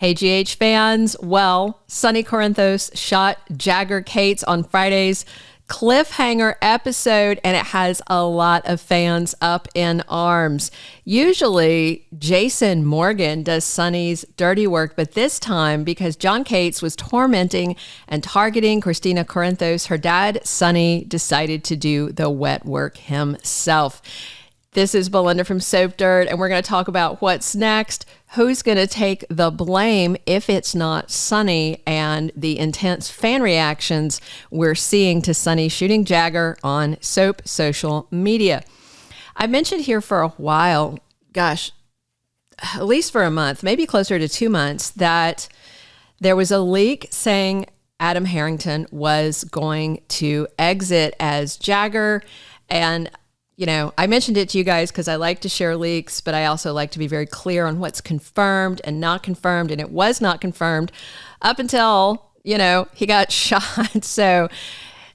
Hey, GH fans. Well, Sonny Corinthos shot Jagger Cates on Friday's cliffhanger episode, and it has a lot of fans up in arms. Usually, Jason Morgan does Sonny's dirty work, but this time, because John Cates was tormenting and targeting Kristina Corinthos, her dad, Sonny, decided to do the wet work himself. This is Belinda from Soap Dirt, and we're going to talk about what's next, who's going to take the blame if it's not Sonny, and the intense fan reactions we're seeing to Sonny shooting Jagger on Soap social media. I mentioned here for a while, gosh, at least for a month, maybe closer to 2 months, that there was a leak saying Adam Harrington was going to exit as Jagger. And you know, I mentioned it to you guys because I like to share leaks, but I also like to be very clear on what's confirmed and not confirmed. And it was not confirmed up until, you know, he got shot. So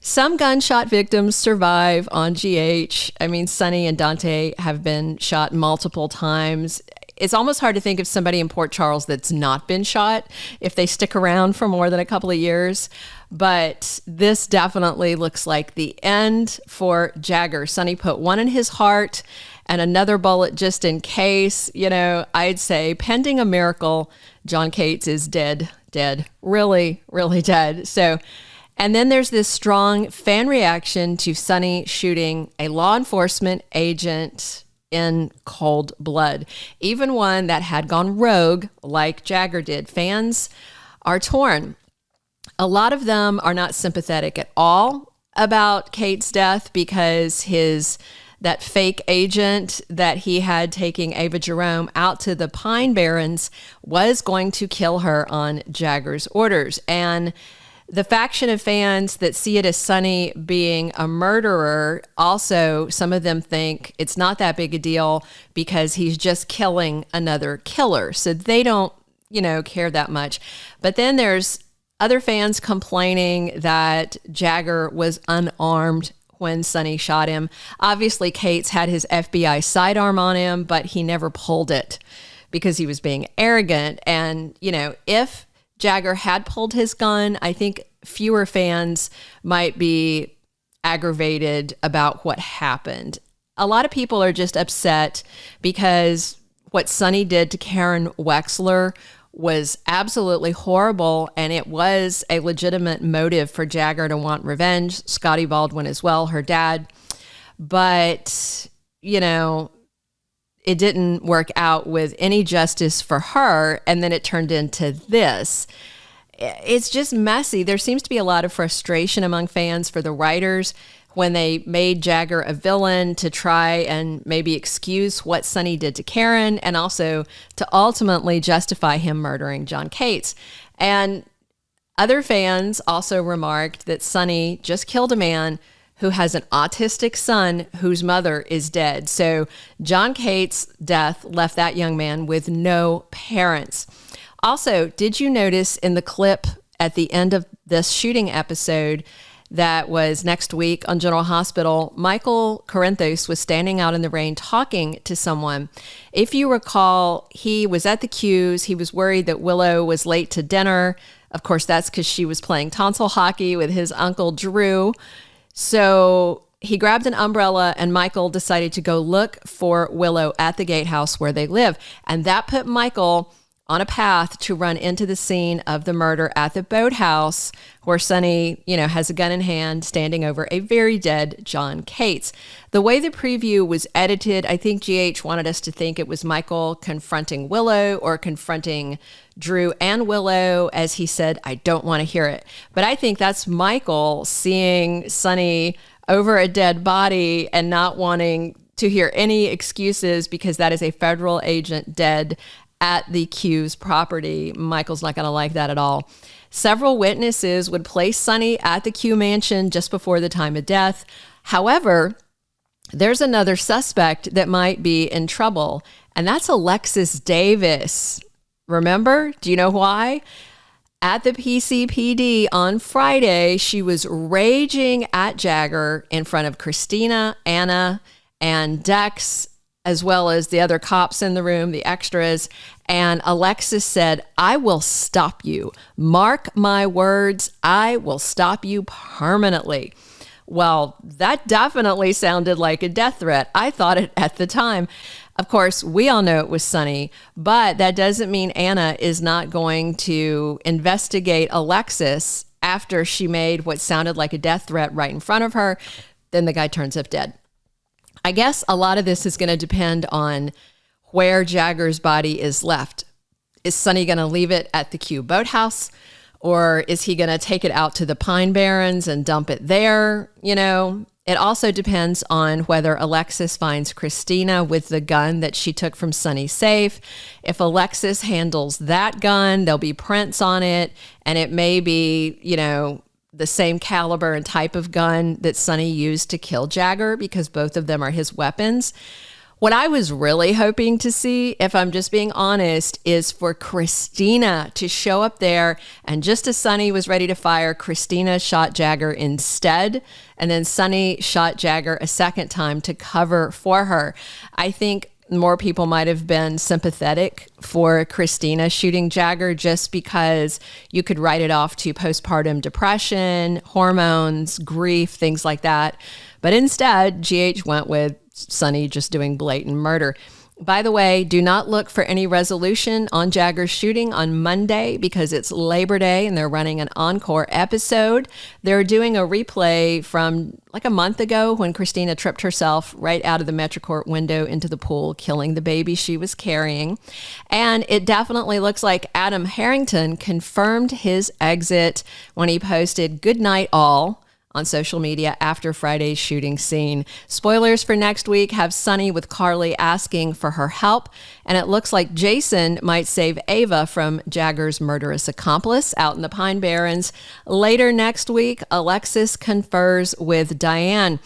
some gunshot victims survive on GH. I mean, Sonny and Dante have been shot multiple times. It's almost hard to think of somebody in Port Charles that's not been shot if they stick around for more than a couple of years. But this definitely looks like the end for Jagger. Sonny put one in his heart and another bullet just in case. You know, I'd say pending a miracle, John Cates is dead, really, really dead. So, and then there's this strong fan reaction to Sonny shooting a law enforcement agent in cold blood, even one that had gone rogue like Jagger did. Fans are torn. A lot of them are not sympathetic at all about Cates' death because that fake agent that he had taking Ava Jerome out to the Pine Barrens was going to kill her on Jagger's orders. And the faction of fans that see it as Sonny being a murderer, also, some of them think it's not that big a deal because he's just killing another killer. So they don't, you know, care that much. But then there's other fans complaining that Jagger was unarmed when Sonny shot him. Obviously, Cates had his FBI sidearm on him, but he never pulled it because he was being arrogant. And, you know, if Jagger had pulled his gun, I think fewer fans might be aggravated about what happened. A lot of people are just upset because what Sonny did to Karen Wexler was absolutely horrible, and it was a legitimate motive for Jagger to want revenge. Scotty Baldwin as well, her dad. But, you know, it didn't work out with any justice for her, and then it turned into this. It's just messy. There seems to be a lot of frustration among fans for the writers when they made Jagger a villain to try and maybe excuse what Sonny did to Karen, and also to ultimately justify him murdering John Cates. And other fans also remarked that Sonny just killed a man who has an autistic son whose mother is dead. So John Cates' death left that young man with no parents. Also, did you notice in the clip at the end of this shooting episode that was next week on General Hospital, Michael Corinthos was standing out in the rain talking to someone. If you recall, he was at the queues. He was worried that Willow was late to dinner. Of course, that's because she was playing tonsil hockey with his uncle Drew. So he grabbed an umbrella, and Michael decided to go look for Willow at the gatehouse where they live. And that put Michael on a path to run into the scene of the murder at the boathouse where Sonny, you know, has a gun in hand standing over a very dead John Cates. The way the preview was edited, I think GH wanted us to think it was Michael confronting Willow or confronting Drew and Willow. As he said, I don't want to hear it. But I think that's Michael seeing Sonny over a dead body and not wanting to hear any excuses because that is a federal agent dead at the Q's property. Michael's not going to like that at all. Several witnesses would place Sonny at the Q mansion just before the time of death. However, there's another suspect that might be in trouble, and that's Alexis Davis. Remember? Do you know why? At the PCPD on Friday, she was raging at Jagger in front of Kristina, Anna, and Dex. as well as the other cops in the room, the extras. And Alexis said, "I will stop you. Mark my words, I will stop you permanently." Well, that definitely sounded like a death threat. I thought it at the time. Of course, we all know it was Sonny, but that doesn't mean Anna is not going to investigate Alexis after she made what sounded like a death threat right in front of her. Then the guy turns up dead. I guess a lot of this is going to depend on where Jagger's body is left. Is Sonny going to leave it at the Q boathouse? Or is he going to take it out to the Pine Barrens and dump it there? You know, it also depends on whether Alexis finds Kristina with the gun that she took from Sonny's safe. If Alexis handles that gun, there'll be prints on it, and it may be, you know, the same caliber and type of gun that Sonny used to kill Jagger, because both of them are his weapons. What I was really hoping to see, if I'm just being honest, is for Kristina to show up there, and just as Sonny was ready to fire, Kristina shot Jagger instead, and then Sonny shot Jagger a second time to cover for her. I think more people might have been sympathetic for Kristina shooting Jagger just because you could write it off to postpartum depression, hormones, grief, things like that. But instead, GH went with Sonny just doing blatant murder. By the way, do not look for any resolution on Jagger's shooting on Monday because it's Labor Day and they're running an encore episode. They're doing a replay from like a month ago when Kristina tripped herself right out of the Metrocourt window into the pool, killing the baby she was carrying. And it definitely looks like Adam Harrington confirmed his exit when he posted "Good night all" on social media after Friday's shooting scene. Spoilers for next week have Sonny with Carly asking for her help, and it looks like Jason might save Ava from Jagger's murderous accomplice out in the Pine Barrens. Later next week, Alexis confers with Diane.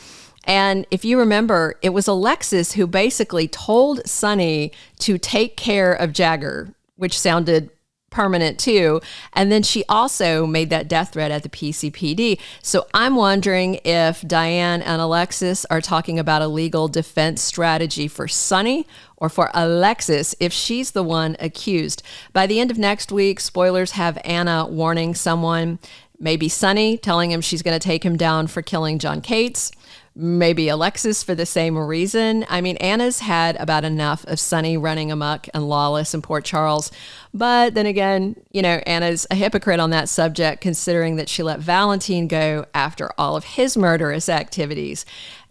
And if you remember, it was Alexis who basically told Sonny to take care of Jagger, which sounded permanent too. And then she also made that death threat at the PCPD. So I'm wondering if Diane and Alexis are talking about a legal defense strategy for Sonny, or for Alexis if she's the one accused. By the end of next week, spoilers have Anna warning someone, maybe Sonny telling him she's going to take him down for killing John Cates. Maybe Alexis for the same reason. I mean, Anna's had about enough of Sonny running amok and lawless in Port Charles. But then again, you know, Anna's a hypocrite on that subject, considering that she let Valentine go after all of his murderous activities.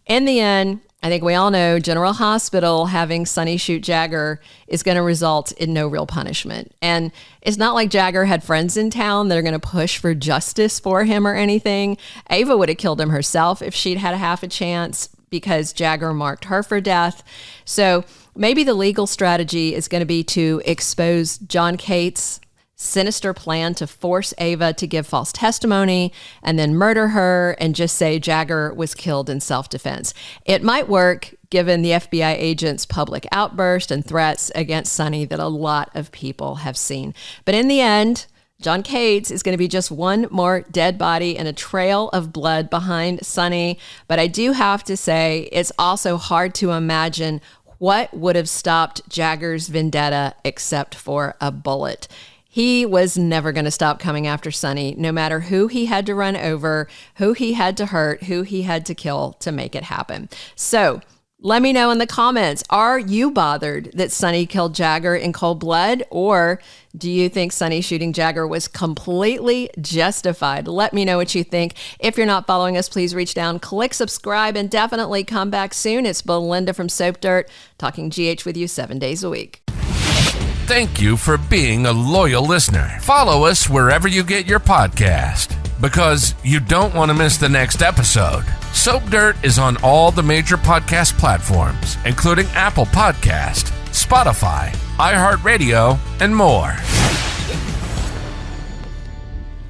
In the end, I think we all know General Hospital having Sonny shoot Jagger is going to result in no real punishment. And it's not like Jagger had friends in town that are going to push for justice for him or anything. Ava would have killed him herself if she'd had a half a chance, because Jagger marked her for death. So maybe the legal strategy is going to be to expose John Cates' sinister plan to force Ava to give false testimony and then murder her and just say Jagger was killed in self-defense. It might work given the FBI agent's public outburst and threats against Sonny that a lot of people have seen. But in the end, John Cates is going to be just one more dead body and a trail of blood behind Sonny. But I do have to say, it's also hard to imagine what would have stopped Jagger's vendetta except for a bullet. He was never going to stop coming after Sonny, no matter who he had to run over, who he had to hurt, who he had to kill to make it happen. So let me know in the comments, are you bothered that Sonny killed Jagger in cold blood, or do you think Sonny shooting Jagger was completely justified? Let me know what you think. If you're not following us, please reach down, click subscribe, and definitely come back soon. It's Belinda from Soap Dirt, talking GH with you 7 days a week. Thank you for being a loyal listener. Follow us wherever you get your podcast, because you don't want to miss the next episode. Soap Dirt is on all the major podcast platforms, including Apple Podcast, Spotify, iHeartRadio, and more.